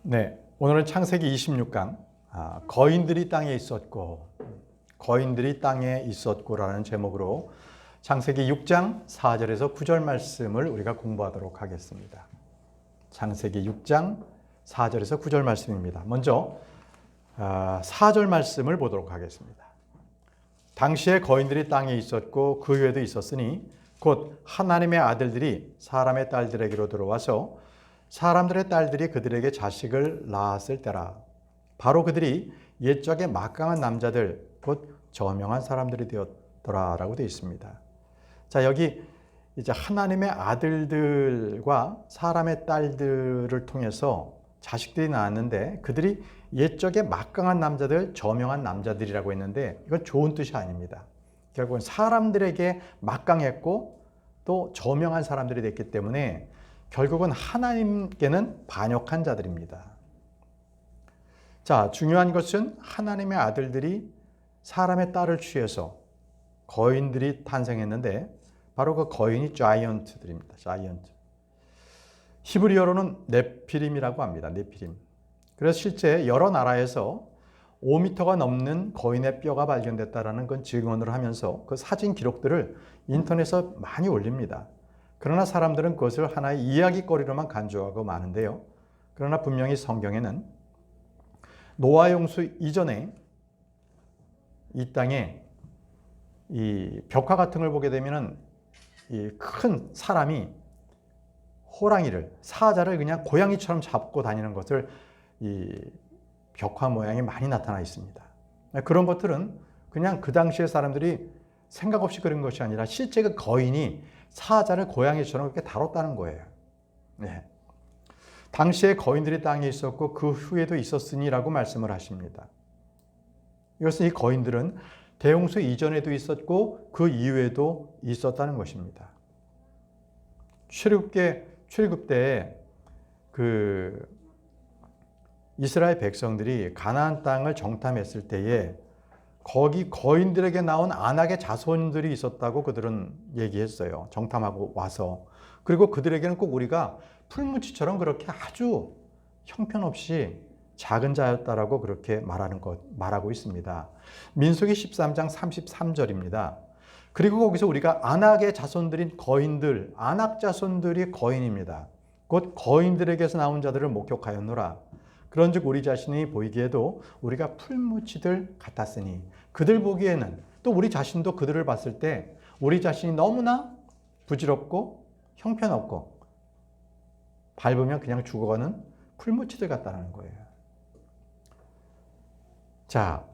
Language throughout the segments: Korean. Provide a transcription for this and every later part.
네, 오늘은 창세기 26강 거인들이 땅에 있었고라는 제목으로 창세기 6장 4절에서 9절 말씀을 우리가 공부하도록 하겠습니다. 창세기 6장 4절에서 9절 말씀입니다. 먼저 4절 말씀을 보도록 하겠습니다. 당시에 거인들이 땅에 있었고 그 후에도 있었으니 곧 하나님의 아들들이 사람의 딸들에게로 들어와서 사람들의 딸들이 그들에게 자식을 낳았을 때라. 바로 그들이 옛적에 막강한 남자들 곧 저명한 사람들이 되었더라라고 되어 있습니다. 자, 여기 이제 하나님의 아들들과 사람의 딸들을 통해서 자식들이 나왔는데 그들이 옛적에 막강한 남자들, 저명한 남자들이라고 했는데 이건 좋은 뜻이 아닙니다. 결국은 사람들에게 막강했고 또 저명한 사람들이 됐기 때문에 결국은 하나님께는 반역한 자들입니다. 자, 중요한 것은 하나님의 아들들이 사람의 딸을 취해서 거인들이 탄생했는데 바로 그 거인이 자이언트들입니다. 자이언트. 히브리어로는 네피림이라고 합니다. 네피림. 그래서 실제 여러 나라에서 5m가 넘는 거인의 뼈가 발견됐다는 건 증언을 하면서 그 사진 기록들을 인터넷에 많이 올립니다. 그러나 사람들은 그것을 하나의 이야기거리로만 간주하고 마는데요. 그러나 분명히 성경에는 노아 홍수 이전에 이 땅에 이 벽화 같은 걸 보게 되면은 이 큰 사람이 호랑이를, 사자를 그냥 고양이처럼 잡고 다니는 것을 이 벽화 모양이 많이 나타나 있습니다. 그런 것들은 그냥 그 당시의 사람들이 생각 없이 그런 것이 아니라 실제 그 거인이 사자를 고양이처럼 그렇게 다뤘다는 거예요. 네. 당시에 거인들이 땅에 있었고 그 후에도 있었으니라고 말씀을 하십니다. 이것은 이 거인들은 대홍수 이전에도 있었고 그 이후에도 있었다는 것입니다. 출애굽 때 그 이스라엘 백성들이 가나안 땅을 정탐했을 때에 거기 거인들에게 나온 안악의 자손들이 있었다고 그들은 얘기했어요. 정탐하고 와서. 그리고 그들에게는 꼭 우리가 풀무치처럼 그렇게 아주 형편없이 작은 자였다라고 그렇게 말하고 있습니다. 민수기 13장 33절입니다. 그리고 거기서 우리가 안악의 자손들인 거인들, 안악 자손들이 거인입니다. 곧 거인들에게서 나온 자들을 목격하였노라. 그런즉 우리 자신이 보이기에도 우리가 풀무치들 같았으니 그들 보기에는 또 우리 자신도 그들을 봤을 때 우리 자신이 너무나 부질없고 형편없고 밟으면 그냥 죽어가는 풀무치들 같다는 거예요. 자,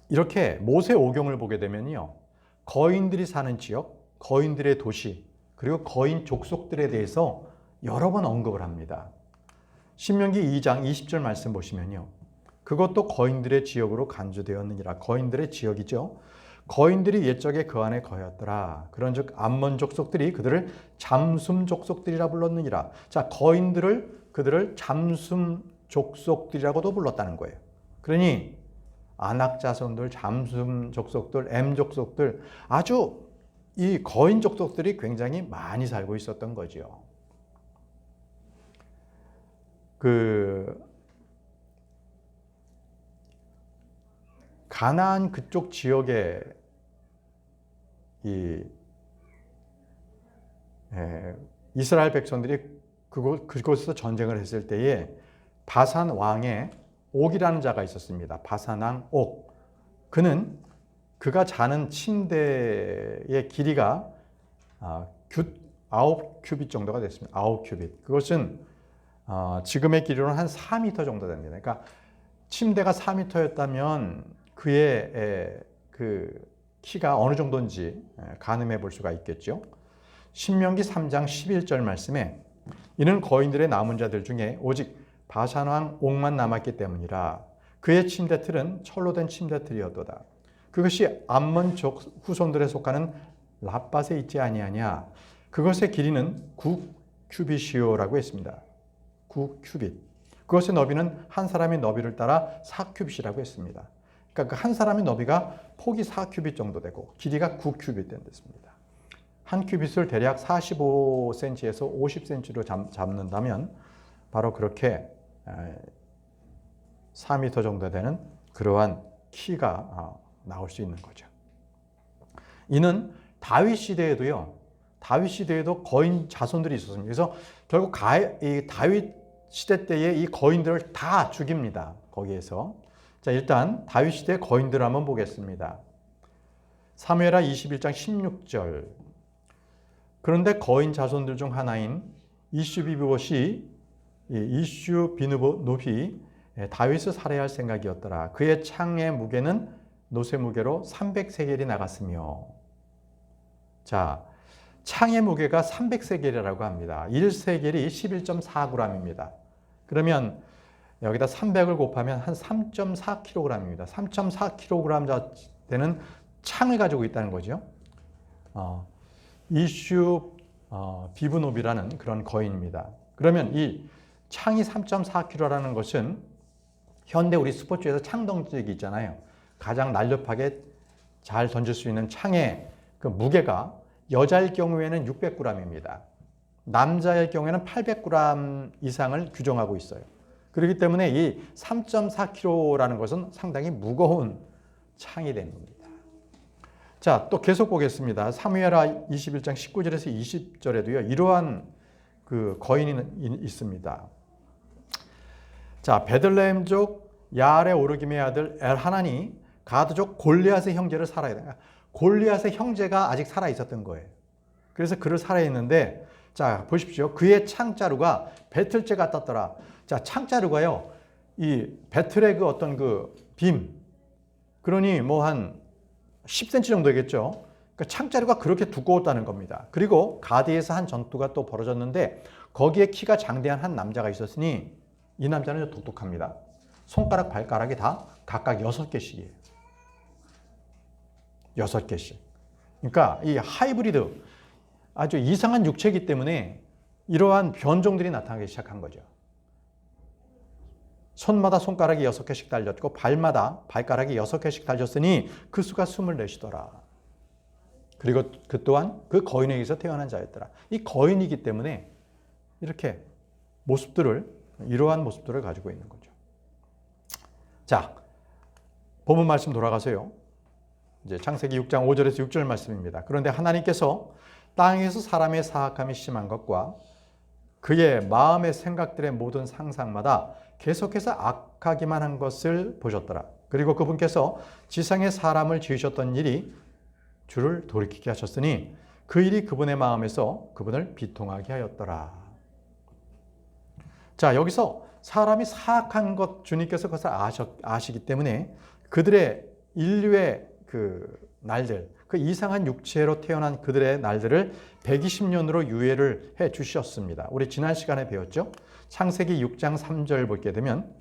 이렇게 모세 오경을 보게 되면요, 거인들이 사는 지역, 거인들의 도시, 그리고 거인 족속들에 대해서 여러 번 언급을 합니다. 신명기 2장 20절 말씀 보시면요, 그것도 거인들의 지역으로 간주되었느니라. 거인들의 지역이죠. 거인들이 옛적에 그 안에 거하였더라. 그런즉 암몬 족속들이 그들을 잠숨 족속들이라 불렀느니라. 자, 그들을 잠숨 족속들이라고도 불렀다는 거예요. 그러니 안악 자손들, 잠숨 족속들, 엠 족속들, 아주 이 거인 족속들이 굉장히 많이 살고 있었던 거죠. 가나안 그쪽 지역에 이스라엘 백성들이 그곳에서 전쟁을 했을 때에 바산 왕의 옥이라는 자가 있었습니다. 바산 왕 옥. 그가 자는 침대의 길이가 9큐빗 정도가 됐습니다. 9큐빗. 그것은 지금의 길이로는 한 4m 정도 됩니다. 그러니까 침대가 4m였다면 그의 그 키가 어느 정도인지 가늠해 볼 수가 있겠죠. 신명기 3장 11절 말씀에 이는 거인들의 남은 자들 중에 오직 바산왕 옥만 남았기 때문이라. 그의 침대틀은 철로 된 침대틀이었도다. 그것이 암몬 후손들에 속하는 랍밧에 있지 아니하냐. 그것의 길이는 9큐빗이요라고 했습니다. 9큐빗. 그것의 너비는 한 사람의 너비를 따라 4큐빗이라고 했습니다. 그러니까 그 한 사람의 너비가 폭이 4큐빗 정도 되고 길이가 9큐빗 됐습니다. 한 큐빗을 대략 45cm에서 50cm로 잡는다면 바로 그렇게 4m 정도 되는 그러한 키가 나올 수 있는 거죠. 이는 다윗 시대에도 거인 자손들이 있었습니다. 그래서 결국 이 다윗 시대 때에 이 거인들을 다 죽입니다. 거기에서. 자, 일단 다윗 시대 거인들을 한번 보겠습니다. 사무엘하 21장 16절. 그런데 거인 자손들 중 하나인 이슈비누봇이 다윗을 살해할 생각이었더라. 그의 창의 무게는 노새 무게로 300세겔이 나갔으며. 자, 창의 무게가 300세겔이라고 합니다. 1세겔이 11.4g입니다. 그러면 여기다 300을 곱하면 한 3.4kg입니다. 3.4kg 되는 창을 가지고 있다는 거죠. 비브노비라는 그런 거인입니다. 그러면 이 창이 3.4kg라는 것은 현대 우리 스포츠에서 창 던지기 있잖아요. 가장 날렵하게 잘 던질 수 있는 창의 그 무게가 여자일 경우에는 600g입니다. 남자일 경우에는 800g 이상을 규정하고 있어요. 그렇기 때문에 이 3.4kg라는 것은 상당히 무거운 창이 되는 겁니다. 자, 또 계속 보겠습니다. 사무엘하 21장 19절에서 20절에도요. 이러한 그 거인이 있습니다. 자, 베들레헴족 야알의 오르김의 아들 엘하나니 가드족 골리앗의 형제를 살아야 돼요. 골리앗의 형제가 아직 살아 있었던 거예요. 그래서 그를 살아 있는데, 자, 보십시오. 그의 창자루가 배틀째 같았더라. 자, 창자루가요, 이 배틀의 그 어떤 그 빔, 그러니 뭐 한 10cm 정도 되겠죠. 그러니까 창자루가 그렇게 두꺼웠다는 겁니다. 그리고 가드에서 한 전투가 또 벌어졌는데, 거기에 키가 장대한 한 남자가 있었으니, 이 남자는 독특합니다. 손가락, 발가락이 다 각각 6개씩이에요. 6개씩. 그러니까 이 하이브리드, 아주 이상한 육체이기 때문에 이러한 변종들이 나타나기 시작한 거죠. 손마다 손가락이 6개씩 달렸고 발마다 발가락이 6개씩 달렸으니 그 수가 24시더라. 그리고 그 또한 그 거인에게서 태어난 자였더라. 이 거인이기 때문에 이렇게 이러한 모습들을 가지고 있는 거죠. 자, 본문 말씀 돌아가세요. 이제 창세기 6장 5절에서 6절 말씀입니다. 그런데 하나님께서 땅에서 사람의 사악함이 심한 것과 그의 마음의 생각들의 모든 상상마다 계속해서 악하기만 한 것을 보셨더라. 그리고 그분께서 지상에 사람을 지으셨던 일이 주를 돌이키게 하셨으니 그 일이 그분의 마음에서 그분을 비통하게 하였더라. 자, 여기서 사람이 사악한 것 주님께서 그것을 아시기 때문에 그들의 인류의 그 날들, 그 이상한 육체로 태어난 그들의 날들을 120년으로 유예를 해 주셨습니다. 우리 지난 시간에 배웠죠? 창세기 6장 3절 보게 되면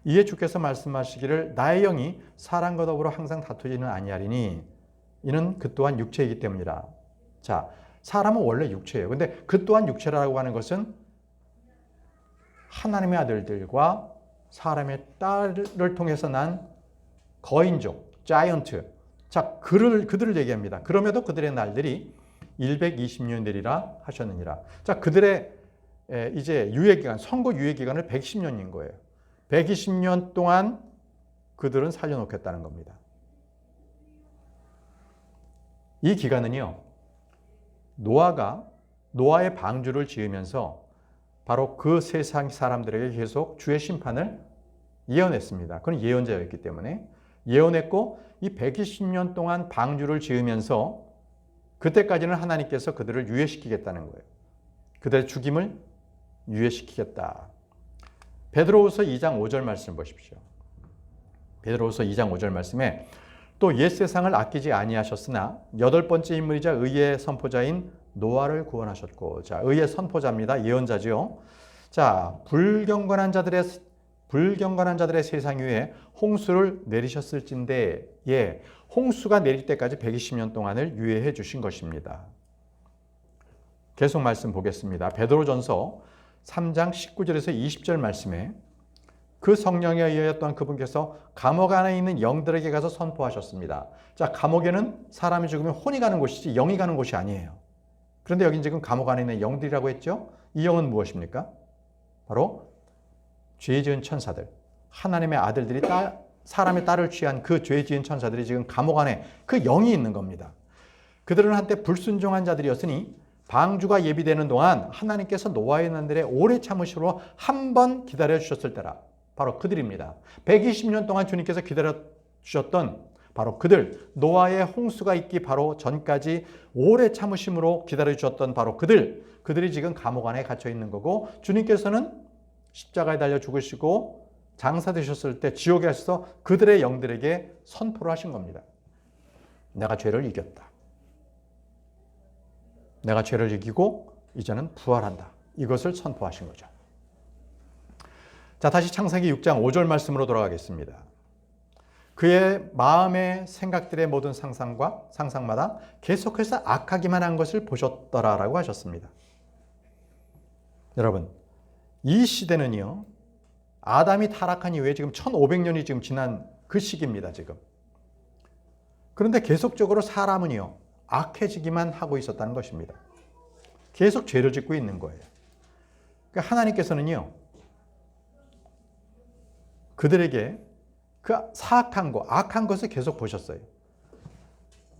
이에 주께서 말씀하시기를 나의 영이 사람과 더불어 항상 다투지는 아니하리니 이는 그 또한 육체이기 때문이라. 자, 사람은 원래 육체예요. 근데 그 또한 육체라고 하는 것은 하나님의 아들들과 사람의 딸을 통해서 난 거인족, 자이언트. 자, 그들을 얘기합니다. 그럼에도 그들의 날들이 120년 되리라 하셨느니라. 자, 그들의 이제 유예기간, 선고 유예기간을 110년인 거예요. 120년 동안 그들은 살려놓겠다는 겁니다. 이 기간은요, 노아의 방주를 지으면서 바로 그 세상 사람들에게 계속 주의 심판을 예언했습니다. 그건 예언자였기 때문에 예언했고 이 120년 동안 방주를 지으면서 그때까지는 하나님께서 그들을 유예시키겠다는 거예요. 그들의 죽임을 유예시키겠다. 베드로후서 2장 5절 말씀 보십시오. 베드로후서 2장 5절 말씀에 또 옛 세상을 아끼지 아니하셨으나 여덟 번째 인물이자 의의 선포자인 노아를 구원하셨고, 자, 의의 선포자입니다. 예언자죠. 자, 불경건한 자들의 세상 위에 홍수를 내리셨을진데, 예, 홍수가 내릴 때까지 120년 동안을 유예해 주신 것입니다. 계속 말씀 보겠습니다. 베드로전서 3장 19절에서 20절 말씀에 그 성령에 의하여 또한 그분께서 감옥 안에 있는 영들에게 가서 선포하셨습니다. 자, 감옥에는 사람이 죽으면 혼이 가는 곳이지 영이 가는 곳이 아니에요. 그런데 여긴 지금 감옥 안에 있는 영들이라고 했죠? 이 영은 무엇입니까? 바로 죄 지은 천사들, 하나님의 아들들이 사람의 딸을 취한 그 죄 지은 천사들이 지금 감옥 안에 그 영이 있는 겁니다. 그들은 한때 불순종한 자들이었으니 방주가 예비되는 동안 하나님께서 노아의 난들에 오래 참으시로 한 번 기다려 주셨을 때라. 바로 그들입니다. 120년 동안 주님께서 기다려 주셨던 바로 그들, 노아의 홍수가 있기 바로 전까지 오래 참으심으로 기다려 주셨던 바로 그들이 지금 감옥 안에 갇혀 있는 거고, 주님께서는 십자가에 달려 죽으시고 장사되셨을 때 지옥에 가셔서 그들의 영들에게 선포를 하신 겁니다. 내가 죄를 이겼다. 내가 죄를 이기고 이제는 부활한다. 이것을 선포하신 거죠. 자, 다시 창세기 6장 5절 말씀으로 돌아가겠습니다. 그의 마음의 생각들의 모든 상상마다 계속해서 악하기만 한 것을 보셨더라라고 하셨습니다. 여러분, 이 시대는요, 아담이 타락한 이후에 지금 1500년이 지금 지난 그 시기입니다, 지금. 그런데 계속적으로 사람은요, 악해지기만 하고 있었다는 것입니다. 계속 죄를 짓고 있는 거예요. 그러니까 하나님께서는요, 그들에게 그 사악한 거, 악한 것을 계속 보셨어요.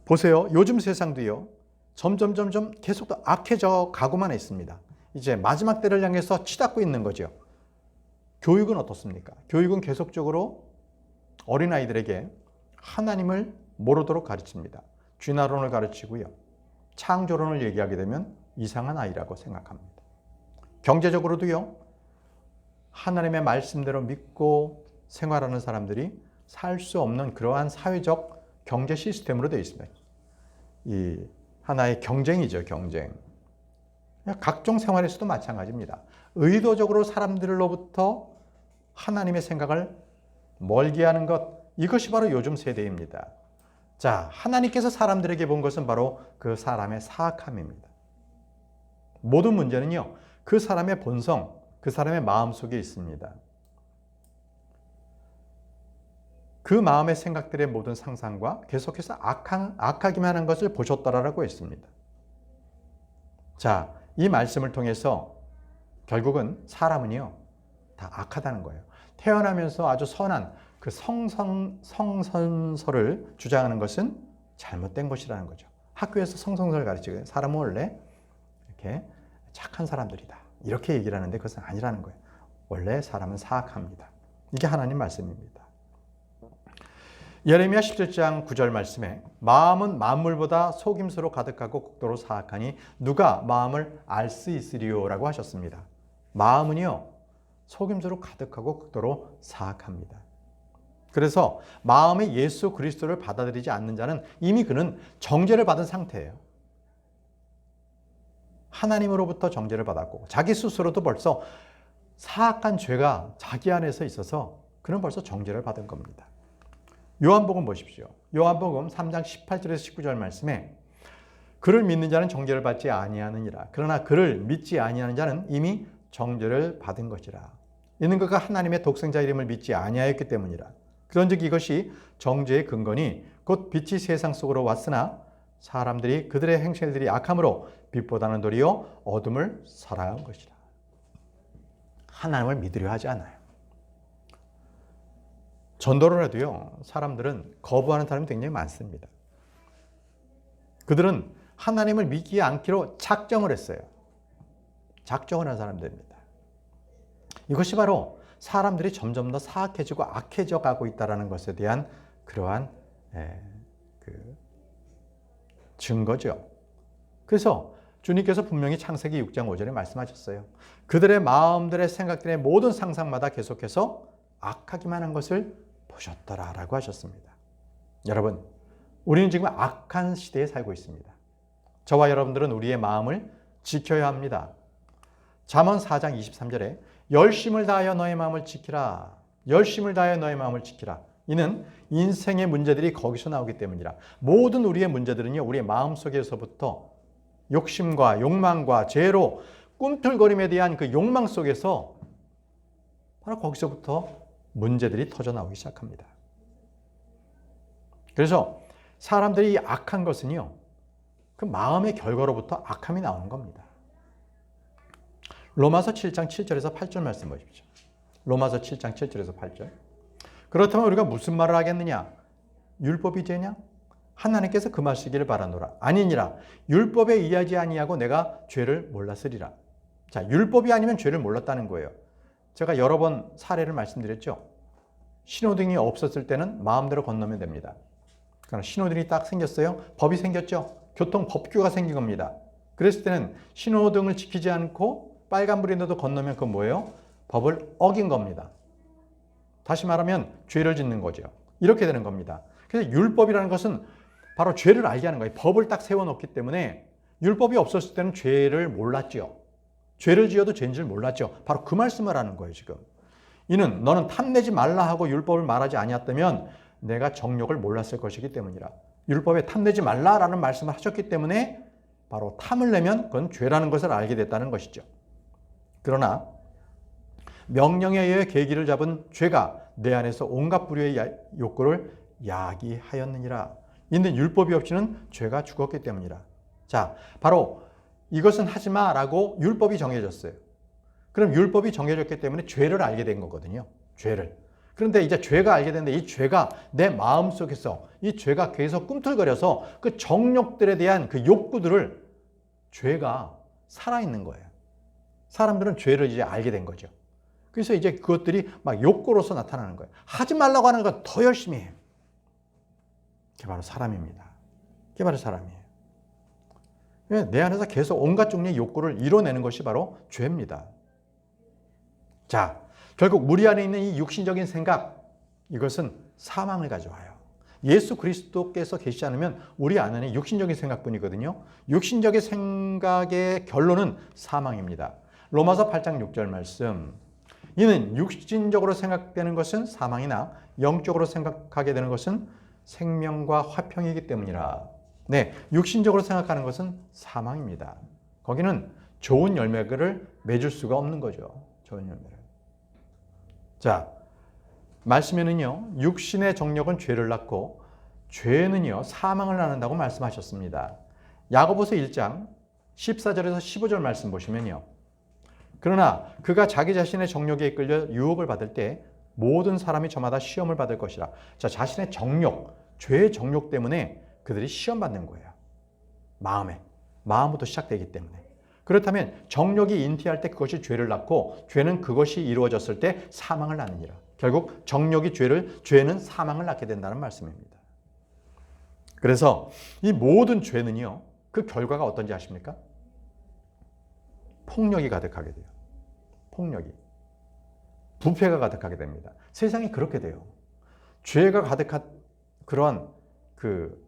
보세요. 요즘 세상도요, 점점 계속 더 악해져 가고만 있습니다. 이제 마지막 때를 향해서 치닫고 있는 거죠. 교육은 어떻습니까? 교육은 계속적으로 어린아이들에게 하나님을 모르도록 가르칩니다. 쥐나론을 가르치고요. 창조론을 얘기하게 되면 이상한 아이라고 생각합니다. 경제적으로도요, 하나님의 말씀대로 믿고 생활하는 사람들이 살 수 없는 그러한 사회적 경제 시스템으로 되어 있습니다. 이 하나의 경쟁이죠, 경쟁. 각종 생활에서도 마찬가지입니다. 의도적으로 사람들로부터 하나님의 생각을 멀게 하는 것, 이것이 바로 요즘 세대입니다. 자, 하나님께서 사람들에게 본 것은 바로 그 사람의 사악함입니다. 모든 문제는요, 그 사람의 본성, 그 사람의 마음 속에 있습니다. 그 마음의 생각들의 모든 상상과 계속해서 악하기만 한 것을 보셨더라라고 했습니다. 자, 이 말씀을 통해서 결국은 사람은요, 다 악하다는 거예요. 태어나면서 아주 선한 그 성선설을 주장하는 것은 잘못된 것이라는 거죠. 학교에서 성선설을 가르치고 사람은 원래 이렇게 착한 사람들이다, 이렇게 얘기를 하는데 그것은 아니라는 거예요. 원래 사람은 사악합니다. 이게 하나님 말씀입니다. 예레미야 17장 9절 말씀에 마음은 만물보다 속임수로 가득하고 극도로 사악하니 누가 마음을 알 수 있으리요 라고 하셨습니다. 마음은요, 속임수로 가득하고 극도로 사악합니다. 그래서 마음에 예수 그리스도를 받아들이지 않는 자는 이미 그는 정죄를 받은 상태예요. 하나님으로부터 정죄를 받았고 자기 스스로도 벌써 사악한 죄가 자기 안에서 있어서 그는 벌써 정죄를 받은 겁니다. 요한복음 보십시오. 요한복음 3장 18절에서 19절 말씀에 그를 믿는 자는 정죄를 받지 아니하느니라. 그러나 그를 믿지 아니하는 자는 이미 정죄를 받은 것이라. 이는 그가 하나님의 독생자 이름을 믿지 아니하였기 때문이라. 그런즉 이것이 정죄의 근거니 곧 빛이 세상 속으로 왔으나 사람들이 그들의 행실들이 악함으로 빛보다는 도리어 어둠을 사랑한 것이라. 하나님을 믿으려 하지 않아요. 전도를 해도요, 사람들은 거부하는 사람이 굉장히 많습니다. 그들은 하나님을 믿지 않기로 작정을 했어요. 작정을 한 사람들입니다. 이것이 바로 사람들이 점점 더 사악해지고 악해져 가고 있다는 것에 대한 그러한 증거죠. 그래서 주님께서 분명히 창세기 6장 5절에 말씀하셨어요. 그들의 마음들의 생각들의 모든 상상마다 계속해서 악하기만 한 것을 보셨더라라고 하셨습니다. 여러분, 우리는 지금 악한 시대에 살고 있습니다. 저와 여러분들은 우리의 마음을 지켜야 합니다. 잠언 4장 23절에 열심을 다하여 너의 마음을 지키라. 열심을 다하여 너의 마음을 지키라. 이는 인생의 문제들이 거기서 나오기 때문이라. 모든 우리의 문제들은요, 우리의 마음속에서부터 욕심과 욕망과 죄로 꿈틀거림에 대한 그 욕망 속에서 바로 거기서부터 문제들이 터져 나오기 시작합니다. 그래서 사람들이 악한 것은요, 그 마음의 결과로부터 악함이 나오는 겁니다. 로마서 7장 7절에서 8절 말씀 보십시오. 로마서 7장 7절에서 8절. 그렇다면 우리가 무슨 말을 하겠느냐? 율법이 죄냐? 하나님께서 금하시기를 바라노라. 아니니라. 율법에 의하지 아니하고 내가 죄를 몰랐으리라. 자, 율법이 아니면 죄를 몰랐다는 거예요. 제가 여러 번 사례를 말씀드렸죠. 신호등이 없었을 때는 마음대로 건너면 됩니다. 그러나 신호등이 딱 생겼어요. 법이 생겼죠. 교통 법규가 생긴 겁니다. 그랬을 때는 신호등을 지키지 않고 빨간불인데도 건너면 그건 뭐예요? 법을 어긴 겁니다. 다시 말하면 죄를 짓는 거죠. 이렇게 되는 겁니다. 그래서 율법이라는 것은 바로 죄를 알게 하는 거예요. 법을 딱 세워놓기 때문에 율법이 없었을 때는 죄를 몰랐죠. 죄를 지어도 죄인 줄 몰랐죠. 바로 그 말씀을 하는 거예요, 지금. 이는 너는 탐내지 말라 하고 율법을 말하지 아니었다면 내가 정욕을 몰랐을 것이기 때문이라. 율법에 탐내지 말라라는 말씀을 하셨기 때문에 바로 탐을 내면 그건 죄라는 것을 알게 됐다는 것이죠. 그러나 명령에 의해 계기를 잡은 죄가 내 안에서 온갖 불의의 욕구를 야기하였느니라. 이는 율법이 없이는 죄가 죽었기 때문이라. 자, 바로 이것은 하지 마라고 율법이 정해졌어요. 그럼 율법이 정해졌기 때문에 죄를 알게 된 거거든요. 죄를. 그런데 이제 죄가 알게 되는데 이 죄가 내 마음속에서 이 죄가 계속 꿈틀거려서 그 정욕들에 대한 그 욕구들을 죄가 살아있는 거예요. 사람들은 죄를 이제 알게 된 거죠. 그래서 이제 그것들이 막 욕구로서 나타나는 거예요. 하지 말라고 하는 건 더 열심히 해요. 그게 바로 사람입니다. 그게 바로 사람이에요. 내 안에서 계속 온갖 종류의 욕구를 이뤄내는 것이 바로 죄입니다. 자, 결국 우리 안에 있는 이 육신적인 생각, 이것은 사망을 가져와요. 예수 그리스도께서 계시지 않으면 우리 안에는 육신적인 생각뿐이거든요. 육신적인 생각의 결론은 사망입니다. 로마서 8장 6절 말씀. 이는 육신적으로 생각되는 것은 사망이나 영적으로 생각하게 되는 것은 생명과 화평이기 때문이라. 네, 육신적으로 생각하는 것은 사망입니다. 거기는 좋은 열매를 맺을 수가 없는 거죠. 좋은 열매를. 자, 말씀에는요, 육신의 정력은 죄를 낳고 죄는요, 사망을 낳는다고 말씀하셨습니다. 야고보서 1장 14절에서 15절 말씀 보시면요. 그러나 그가 자기 자신의 정욕에 이끌려 유혹을 받을 때 모든 사람이 저마다 시험을 받을 것이라. 자, 자신의 정욕, 죄의 정욕 때문에 그들이 시험 받는 거예요. 마음부터 시작되기 때문에. 그렇다면 정욕이 인티할 때 그것이 죄를 낳고 죄는 그것이 이루어졌을 때 사망을 낳느니라. 결국 정욕이 죄는 사망을 낳게 된다는 말씀입니다. 그래서 이 모든 죄는요, 그 결과가 어떤지 아십니까? 폭력이 가득하게 돼요. 폭력이. 부패가 가득하게 됩니다. 세상이 그렇게 돼요. 죄가 가득한 그러한 그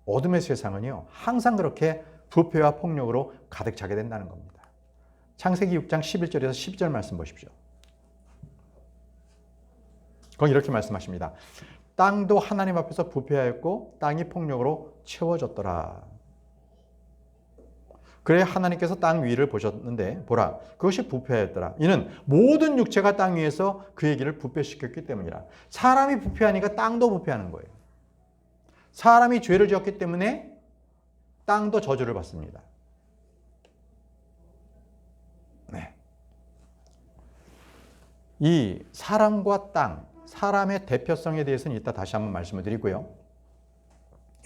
어둠의 세상은요, 항상 그렇게 부패와 폭력으로 가득 차게 된다는 겁니다. 창세기 6장 11절에서 12절 말씀 보십시오. 거기 이렇게 말씀하십니다. 땅도 하나님 앞에서 부패하였고 땅이 폭력으로 채워졌더라. 그래 하나님께서 땅 위를 보셨는데 보라 그것이 부패하였더라. 이는 모든 육체가 땅 위에서 그의 길을 부패시켰기 때문이라. 사람이 부패하니까 땅도 부패하는 거예요. 사람이 죄를 지었기 때문에 땅도 저주를 받습니다. 네. 이 사람과 땅, 사람의 대표성에 대해서는 이따 다시 한번 말씀을 드리고요.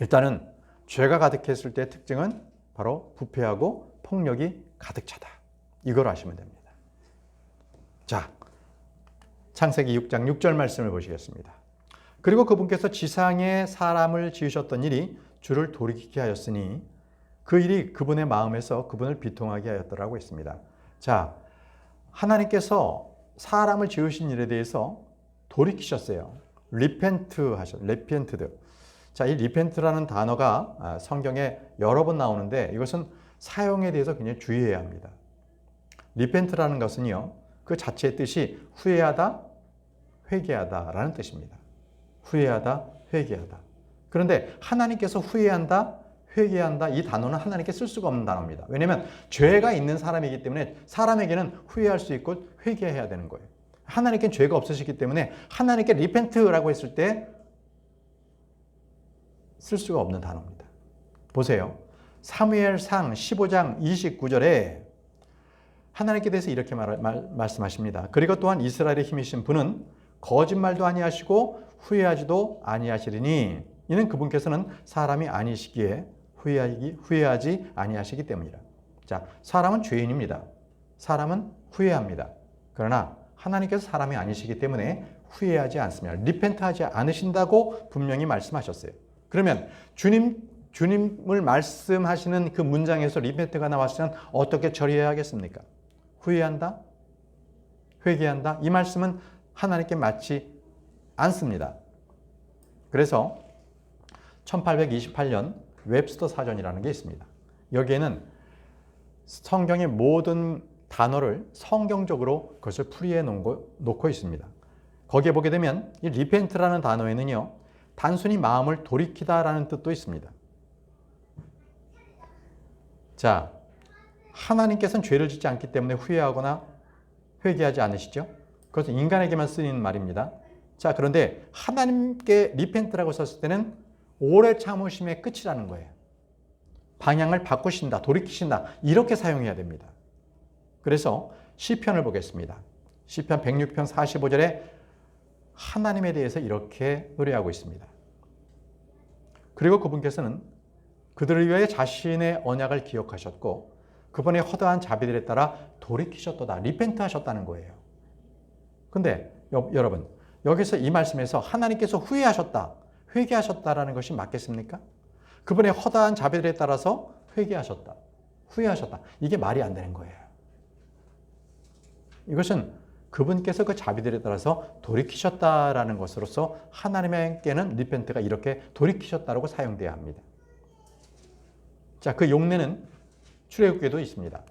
일단은 죄가 가득했을 때의 특징은 바로 부패하고 폭력이 가득 차다. 이걸 아시면 됩니다. 자, 창세기 6장 6절 말씀을 보시겠습니다. 그리고 그분께서 지상에 사람을 지으셨던 일이 주를 돌이키게 하였으니 그 일이 그분의 마음에서 그분을 비통하게 하였더라고 했습니다. 자, 하나님께서 사람을 지으신 일에 대해서 돌이키셨어요. 리펜트드. 자, 이 리펜트라는 단어가 성경에 여러 번 나오는데 이것은 사용에 대해서 굉장히 주의해야 합니다. 리펜트라는 것은요, 그 자체의 뜻이 후회하다, 회개하다라는 뜻입니다. 후회하다, 회개하다. 그런데 하나님께서 후회한다, 회개한다 이 단어는 하나님께 쓸 수가 없는 단어입니다. 왜냐하면 죄가 있는 사람이기 때문에 사람에게는 후회할 수 있고 회개해야 되는 거예요. 하나님께는 죄가 없으시기 때문에 하나님께 리펜트라고 했을 때 쓸 수가 없는 하나님께 대해서 이렇게 말씀하십니다. 그리고 또한 이스라엘의 힘이신 분은 거짓말도 아니하시고 후회하지도 아니하시리니 이는 그분께서는 사람이 아니시기에 후회하지 아니하시기 때문이라. 자, 사람은 죄인입니다. 사람은 후회합니다. 그러나 하나님께서 사람이 아니시기 때문에 후회하지 않습니다. 리펜트하지 않으신다고 분명히 말씀하셨어요. 그러면 주님을 말씀하시는 그 문장에서 리펜트가 나왔으면 어떻게 처리해야 하겠습니까? 후회한다? 회개한다? 이 말씀은 하나님께 맞지 않습니다. 그래서 1828년 웹스터 사전이라는 게 있습니다. 여기에는 성경의 모든 단어를 성경적으로 그것을 풀이해 놓고 있습니다. 거기에 보게 되면 이 리펜트라는 단어에는요, 단순히 마음을 돌이키다라는 뜻도 있습니다. 자, 하나님께서는 죄를 짓지 않기 때문에 후회하거나 회개하지 않으시죠? 그것은 인간에게만 쓰이는 말입니다. 자, 그런데 하나님께 리펜트라고 썼을 때는 오래 참으심의 끝이라는 거예요. 방향을 바꾸신다, 돌이키신다, 이렇게 사용해야 됩니다. 그래서 시편을 보겠습니다. 시편 106편 45절에 하나님에 대해서 이렇게 노래하고 있습니다. 그리고 그분께서는 그들을 위하여 자신의 언약을 기억하셨고 그분의 허다한 자비들에 따라 돌이키셨도다. 리펜트 하셨다는 거예요. 근데 여러분, 여기서 이 말씀에서 하나님께서 후회하셨다, 회개하셨다라는 것이 맞겠습니까? 그분의 허다한 자비들에 따라서 회개하셨다, 후회하셨다. 이게 말이 안 되는 거예요. 이것은 그분께서 그 자비들에 따라서 돌이키셨다라는 것으로서 하나님께는 리펜트가 이렇게 돌이키셨다라고 사용돼야 합니다. 자, 그 용례는 출애굽기에도 있습니다.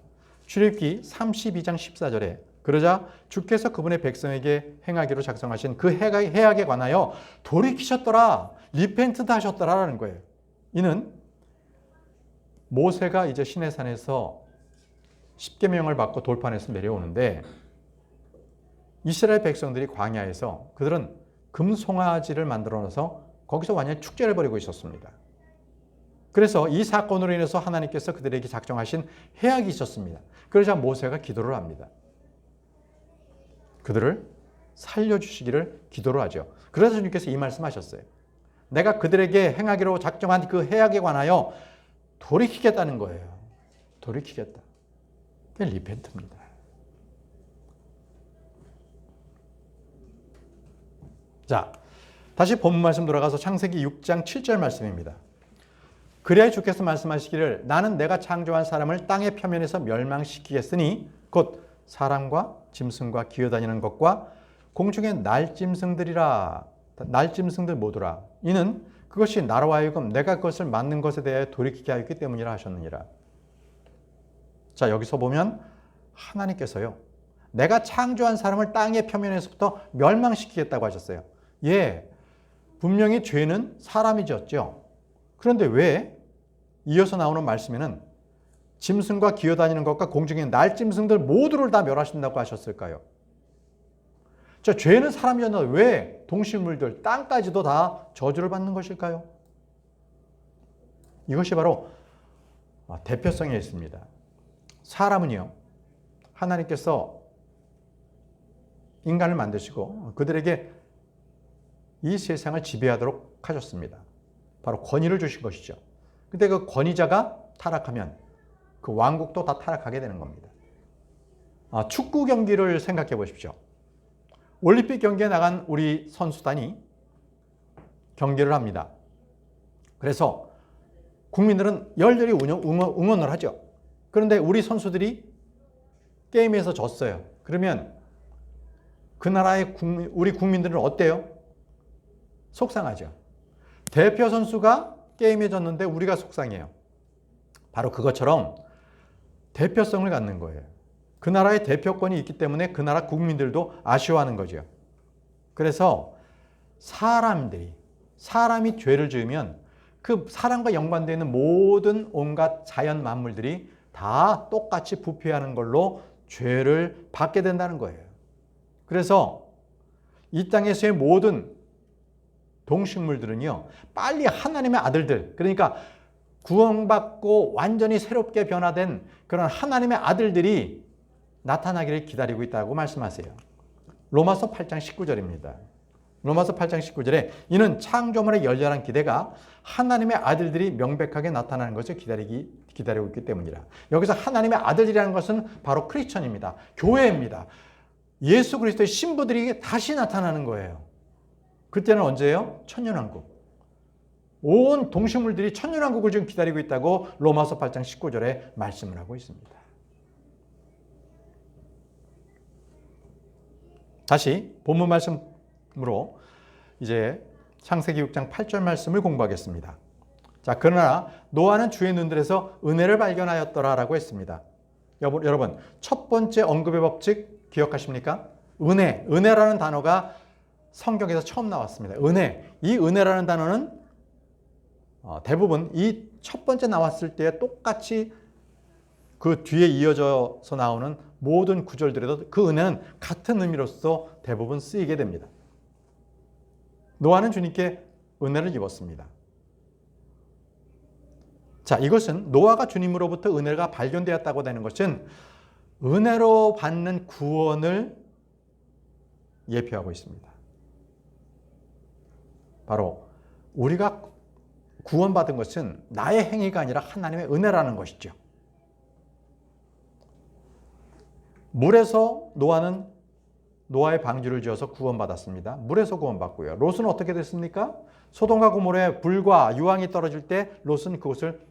출애굽기 32장 14절에 그러자 주께서 그분의 백성에게 행하기로 작성하신 그 해악에 관하여 돌이키셨더라, 리펜트도 하셨더라라는 거예요. 이는 모세가 이제 시내산에서 십계명을 받고 돌판에서 내려오는데 이스라엘 백성들이 광야에서 그들은 금송아지를 만들어 놔서 거기서 완전히 축제를 벌이고 있었습니다. 그래서 이 사건으로 인해서 하나님께서 그들에게 작정하신 해악이 있었습니다. 그러자 모세가 기도를 합니다. 그들을 살려주시기를 기도를 하죠. 그래서 주님께서 이 말씀하셨어요. 내가 그들에게 행하기로 작정한 그 해악에 관하여 돌이키겠다는 거예요. 돌이키겠다. 그게 리펜트입니다. 자, 다시 본문 말씀 돌아가서 창세기 6장 7절 말씀입니다. 그래야 주께서 말씀하시기를 나는 내가 창조한 사람을 땅의 표면에서 멸망시키겠으니 곧 사람과 짐승과 기어다니는 것과 공중의 날짐승들이라. 날짐승들 모두라. 이는 그것이 나로 하여금 내가 그것을 만든 것에 대해 돌이키게 하였기 때문이라 하셨느니라. 자, 여기서 보면 하나님께서요, 내가 창조한 사람을 땅의 표면에서부터 멸망시키겠다고 하셨어요. 예, 분명히 죄는 사람이 졌죠. 그런데 왜 이어서 나오는 말씀에는 짐승과 기어다니는 것과 공중의 날짐승들 모두를 다 멸하신다고 하셨을까요? 자, 죄는 사람이 졌는데 왜 동식물들, 땅까지도 다 저주를 받는 것일까요? 이것이 바로 대표성에 있습니다. 사람은요, 하나님께서 인간을 만드시고 그들에게 이 세상을 지배하도록 하셨습니다. 바로 권위를 주신 것이죠. 근데 그 권위자가 타락하면 그 왕국도 다 타락하게 되는 겁니다. 축구 경기를 생각해 보십시오. 올림픽 경기에 나간 우리 선수단이 경기를 합니다. 그래서 국민들은 열렬히 응원을 하죠. 그런데 우리 선수들이 게임에서 졌어요. 그러면 그 나라의 우리 국민들은 어때요? 속상하죠. 대표 선수가 게임에 졌는데 우리가 속상해요. 바로 그것처럼 대표성을 갖는 거예요. 그 나라의 대표권이 있기 때문에 그 나라 국민들도 아쉬워하는 거죠. 그래서 사람이 죄를 지으면 그 사람과 연관되어 있는 모든 온갖 자연 만물들이 다 똑같이 부패하는 걸로 죄를 받게 된다는 거예요. 그래서 이 땅에서의 모든 동식물들은요, 빨리 하나님의 아들들, 그러니까 구원받고 완전히 새롭게 변화된 그런 하나님의 아들들이 나타나기를 기다리고 있다고 말씀하세요. 로마서 8장 19절입니다. 로마서 8장 19절에 이는 창조물의 열렬한 기대가 하나님의 아들들이 명백하게 나타나는 것을 기다리고 있기 때문이라. 여기서 하나님의 아들이라는 것은 바로 크리스천입니다. 교회입니다. 예수 그리스도의 신부들이 다시 나타나는 거예요. 그때는 언제예요? 천년왕국. 온 동식물들이 천년왕국을 지금 기다리고 있다고 로마서 8장 19절에 말씀을 하고 있습니다. 다시 본문 말씀으로 이제 창세기 6장 8절 말씀을 공부하겠습니다. 자, 그러나 노아는 주의 눈들에서 은혜를 발견하였더라라고 했습니다. 여러분, 첫 번째 언급의 법칙 기억하십니까? 은혜라는 단어가 성경에서 처음 나왔습니다. 이 은혜라는 단어는 대부분 이 첫 번째 나왔을 때 똑같이 그 뒤에 이어져서 나오는 모든 구절들에도 그 은혜는 같은 의미로서 대부분 쓰이게 됩니다. 노아는 주님께 은혜를 입었습니다. 자, 이것은 노아가 주님으로부터 은혜가 발견되었다고 되는 것은 은혜로 받는 구원을 예표하고 있습니다. 바로 우리가 구원받은 것은 나의 행위가 아니라 하나님의 은혜라는 것이죠. 물에서 노아의 방주를 지어서 구원받았습니다. 물에서 구원받고요. 롯은 어떻게 됐습니까? 소돔과 고모라에 불과 유황이 떨어질 때 롯은 그곳을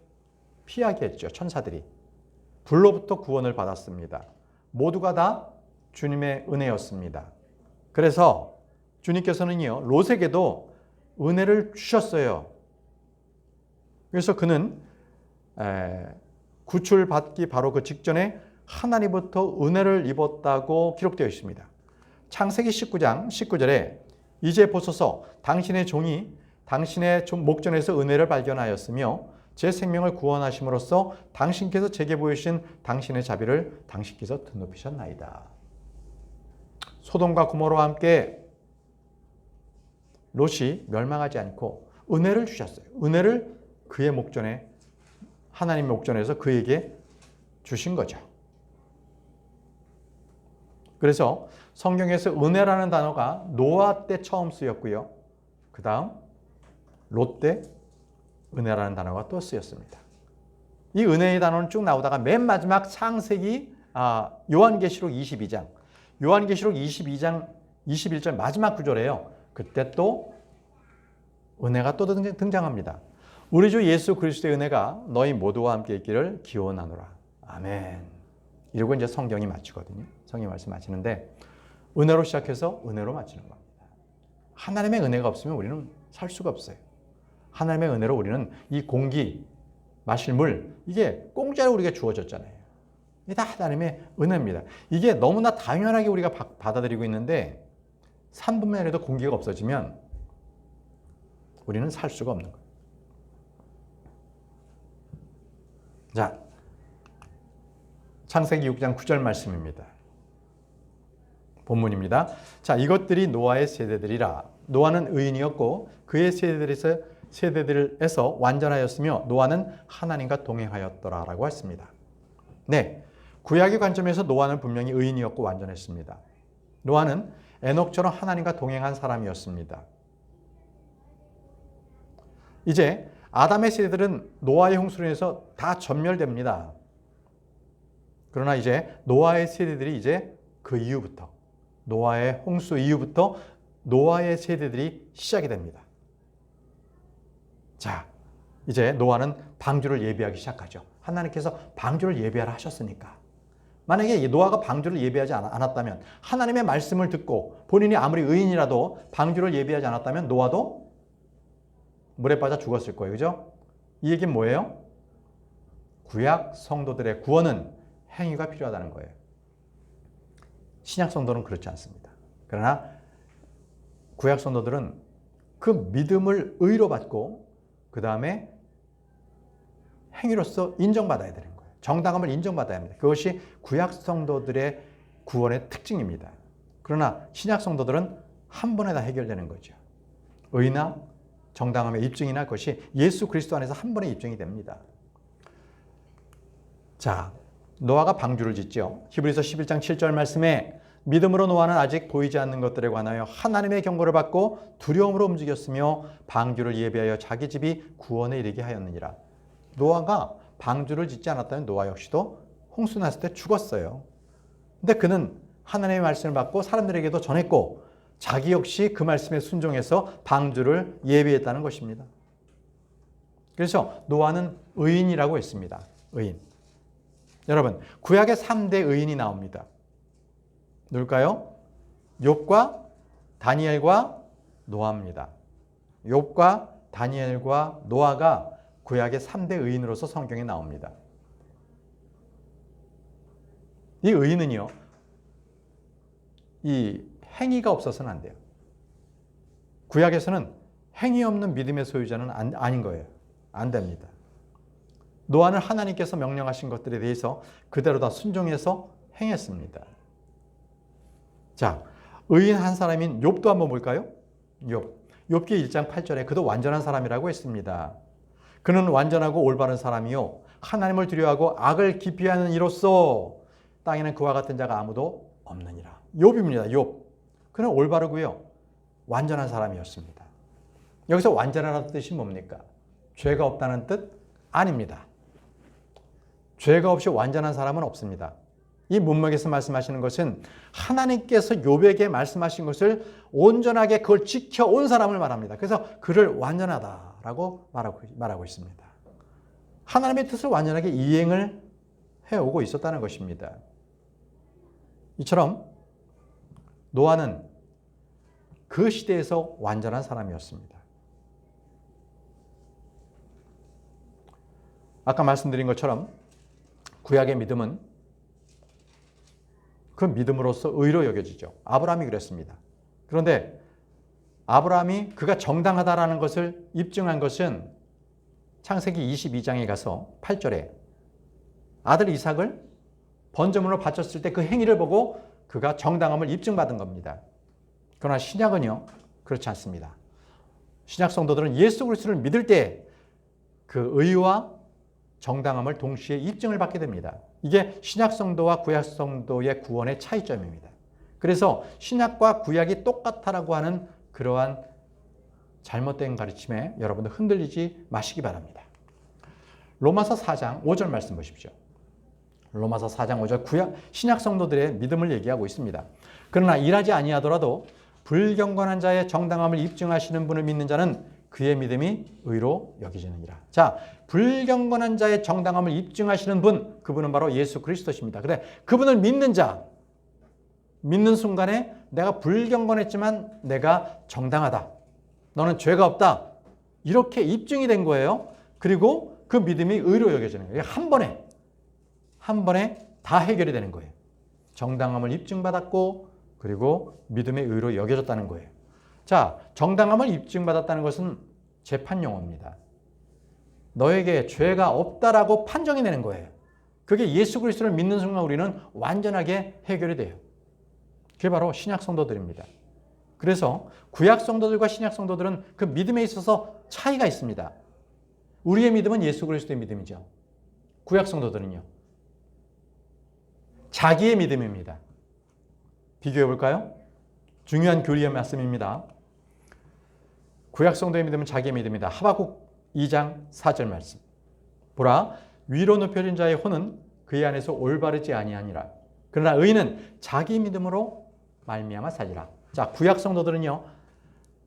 피하게 했죠. 천사들이. 불로부터 구원을 받았습니다. 모두가 다 주님의 은혜였습니다. 그래서 주님께서는요, 롯에게도 은혜를 주셨어요. 그래서 그는 구출받기 바로 그 직전에 하나님부터 은혜를 입었다고 기록되어 있습니다. 창세기 19장 19절에 이제 보소서 당신의 종이 당신의 목전에서 은혜를 발견하였으며 제 생명을 구원하심으로써 당신께서 제게 보이신 당신의 자비를 당신께서 드높이셨나이다. 소돔과 고모라와 함께 롯이 멸망하지 않고 은혜를 주셨어요. 은혜를 그의 목전에, 하나님의 목전에서 그에게 주신 거죠. 그래서 성경에서 은혜라는 단어가 노아 때 처음 쓰였고요. 그 다음 롯 때 은혜라는 단어가 또 쓰였습니다. 이 은혜의 단어는 쭉 나오다가 맨 마지막 요한계시록 22장 21절 마지막 구절에요. 그때 또 은혜가 또 등장합니다. 우리 주 예수 그리스도의 은혜가 너희 모두와 함께 있기를 기원하노라. 아멘. 이러고 이제 성경이 마치거든요. 성경 말씀 마치는데 은혜로 시작해서 은혜로 마치는 겁니다. 하나님의 은혜가 없으면 우리는 살 수가 없어요. 하나님의 은혜로 우리는 이 공기, 마실 물, 이게 공짜로 우리가 주어졌잖아요. 이게 다 하나님의 은혜입니다. 이게 너무나 당연하게 우리가 받아들이고 있는데 3분만이라도 공기가 없어지면 우리는 살 수가 없는 거예요. 자, 창세기 6장 9절 말씀입니다. 본문입니다. 자, 이것들이 노아의 세대들이라. 노아는 의인이었고 그의 세대들에서 완전하였으며 노아는 하나님과 동행하였더라라고 했습니다. 네, 구약의 관점에서 노아는 분명히 의인이었고 완전했습니다. 노아는 에녹처럼 하나님과 동행한 사람이었습니다. 이제 아담의 세대들은 노아의 홍수로 인해서 다 전멸됩니다. 그러나 이제 노아의 세대들이 이제 그 이후부터 노아의 홍수 이후부터 노아의 세대들이 시작이 됩니다. 자, 이제 노아는 방주를 예비하기 시작하죠. 하나님께서 방주를 예비하라 하셨으니까. 만약에 노아가 방주를 예비하지 않았다면, 하나님의 말씀을 듣고 본인이 아무리 의인이라도 방주를 예비하지 않았다면 노아도 물에 빠져 죽었을 거예요. 그죠? 이 얘기는 뭐예요? 구약 성도들의 구원은 행위가 필요하다는 거예요. 신약 성도는 그렇지 않습니다. 그러나 구약 성도들은 그 믿음을 의로 받고 그 다음에 행위로서 인정받아야 되는 거예요. 정당함을 인정받아야 합니다. 그것이 구약 성도들의 구원의 특징입니다. 그러나 신약 성도들은 한 번에 다 해결되는 거죠. 의나 정당함의 입증이나 그것이 예수 그리스도 안에서 한 번에 입증이 됩니다. 자, 노아가 방주를 짓죠. 히브리서 11장 7절 말씀에 믿음으로 노아는 아직 보이지 않는 것들에 관하여 하나님의 경고를 받고 두려움으로 움직였으며 방주를 예비하여 자기 집이 구원에 이르게 하였느니라. 노아가 방주를 짓지 않았다면 노아 역시도 홍수 났을 때 죽었어요. 근데 그는 하나님의 말씀을 받고 사람들에게도 전했고 자기 역시 그 말씀에 순종해서 방주를 예비했다는 것입니다. 그래서 노아는 의인이라고 했습니다. 의인. 여러분, 구약의 3대 의인이 나옵니다. 누굴까요? 욥과 다니엘과 노아입니다. 욥과 다니엘과 노아가 구약의 3대 의인으로서 성경에 나옵니다. 이 의인은요, 이 행위가 없어서는 안 돼요. 구약에서는 행위 없는 믿음의 소유자는 아닌 거예요. 안 됩니다. 노아는 하나님께서 명령하신 것들에 대해서 그대로 다 순종해서 행했습니다. 자, 의인 한 사람인 욥도 한번 볼까요? 욥기 1장 8절에 그도 완전한 사람이라고 했습니다. 그는 완전하고 올바른 사람이요 하나님을 두려워하고 악을 기피하는 이로써 땅에는 그와 같은 자가 아무도 없느니라. 욥입니다. 욥. 그는 올바르고요 완전한 사람이었습니다. 여기서 완전하다는 뜻이 뭡니까? 죄가 없다는 뜻? 아닙니다. 죄가 없이 완전한 사람은 없습니다. 이 문맥에서 말씀하시는 것은 하나님께서 욥에게 말씀하신 것을 온전하게 그걸 지켜온 사람을 말합니다. 그래서 그를 완전하다라고 말하고 있습니다. 하나님의 뜻을 완전하게 이행을 해오고 있었다는 것입니다. 이처럼 노아는 그 시대에서 완전한 사람이었습니다. 아까 말씀드린 것처럼 구약의 믿음은 그 믿음으로써 의로 여겨지죠. 아브라함이 그랬습니다. 그런데 아브라함이 그가 정당하다라는 것을 입증한 것은 창세기 22장에 가서 8절에 아들 이삭을 번제물로 바쳤을 때 그 행위를 보고 그가 정당함을 입증받은 겁니다. 그러나 신약은요, 그렇지 않습니다. 신약 성도들은 예수 그리스도를 믿을 때 그 의와 정당함을 동시에 입증을 받게 됩니다. 이게 신약 성도와 구약 성도의 구원의 차이점입니다. 그래서 신약과 구약이 똑같다라고 하는 그러한 잘못된 가르침에 여러분들 흔들리지 마시기 바랍니다. 로마서 4장 5절 말씀 보십시오. 로마서 4장 5절 구약 신약 성도들의 믿음을 얘기하고 있습니다. 그러나 일하지 아니하더라도 불경건한 자의 정당함을 입증하시는 분을 믿는 자는 그의 믿음이 의로 여기지느니라. 자, 불경건한 자의 정당함을 입증하시는 분, 그분은 바로 예수 그리스도십니다. 그래, 그분을 믿는 자, 믿는 순간에 내가 불경건했지만 내가 정당하다. 너는 죄가 없다. 이렇게 입증이 된 거예요. 그리고 그 믿음이 의로 여겨지는 거예요. 한 번에 다 해결이 되는 거예요. 정당함을 입증받았고 그리고 믿음의 의로 여겨졌다는 거예요. 자, 정당함을 입증받았다는 것은 재판 용어입니다. 너에게 죄가 없다라고 판정이 되는 거예요. 그게 예수 그리스도를 믿는 순간 우리는 완전하게 해결이 돼요. 그게 바로 신약 성도들입니다. 그래서 구약 성도들과 신약 성도들은 그 믿음에 있어서 차이가 있습니다. 우리의 믿음은 예수 그리스도의 믿음이죠. 구약 성도들은요, 자기의 믿음입니다. 비교해 볼까요? 중요한 교리의 말씀입니다. 구약 성도의 믿음은 자기의 믿음이다. 하박국 2장 4절 말씀. 보라, 위로 높여진 자의 혼은 그의 안에서 올바르지 아니하니라. 그러나 의인은 자기 믿음으로 말미암아 살리라. 자, 구약 성도들은요,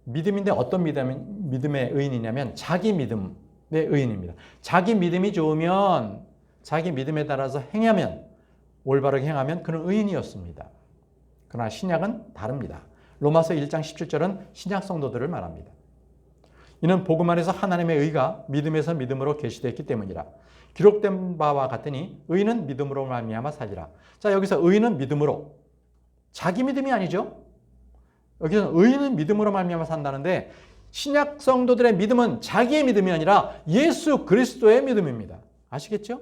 믿음인데 어떤 믿음의 의인이냐면 자기 믿음의 의인입니다. 자기 믿음이 좋으면 자기 믿음에 따라서 행하면, 올바르게 행하면 그는 의인이었습니다. 그러나 신약은 다릅니다. 로마서 1장 17절은 신약 성도들을 말합니다. 이는 복음 안에서 하나님의 의가 믿음에서 믿음으로 계시되었기 때문이라. 기록된 바와 같으니 의인은 믿음으로 말미암아 살리라. 자, 여기서 의인은 믿음으로, 자기 믿음이 아니죠. 여기서 의인은 믿음으로 말미암아 산다는데 신약 성도들의 믿음은 자기의 믿음이 아니라 예수 그리스도의 믿음입니다. 아시겠죠?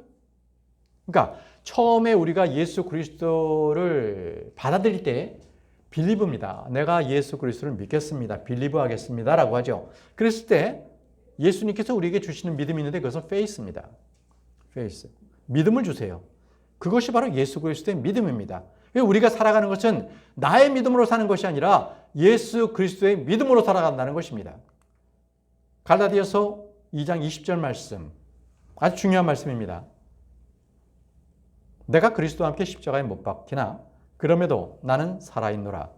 그러니까 처음에 우리가 예수 그리스도를 받아들일 때 빌리브입니다. 내가 예수 그리스도를 믿겠습니다. 빌리브 하겠습니다. 라고 하죠. 그랬을 때 예수님께서 우리에게 주시는 믿음이 있는데 그것은 페이스입니다. 페이스. 믿음을 주세요. 그것이 바로 예수 그리스도의 믿음입니다. 우리가 살아가는 것은 나의 믿음으로 사는 것이 아니라 예수 그리스도의 믿음으로 살아간다는 것입니다. 갈라디아서 2장 20절 말씀, 아주 중요한 말씀입니다. 내가 그리스도와 함께 십자가에 못 박히나 그럼에도 나는 살아있노라.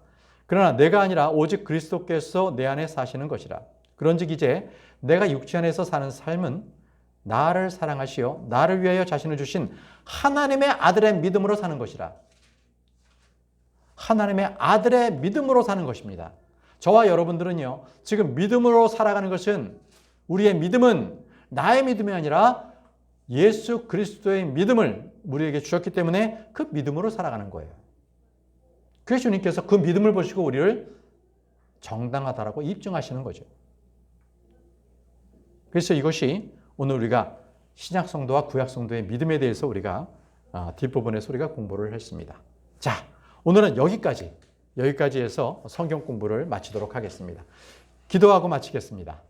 그러나 내가 아니라 오직 그리스도께서 내 안에 사시는 것이라. 그런즉 이제 내가 육체 안에서 사는 삶은 나를 사랑하시어 나를 위하여 자신을 주신 하나님의 아들의 믿음으로 사는 것이라. 하나님의 아들의 믿음으로 사는 것입니다. 저와 여러분들은요, 지금 믿음으로 살아가는 것은, 우리의 믿음은 나의 믿음이 아니라 예수 그리스도의 믿음을 우리에게 주셨기 때문에 그 믿음으로 살아가는 거예요. 그래서 주님께서 그 믿음을 보시고 우리를 정당하다라고 입증하시는 거죠. 그래서 이것이 오늘 우리가 신약 성도와 구약 성도의 믿음에 대해서 우리가 뒷부분에서 우리가 공부를 했습니다. 자, 오늘은 여기까지 해서 성경 공부를 마치도록 하겠습니다. 기도하고 마치겠습니다.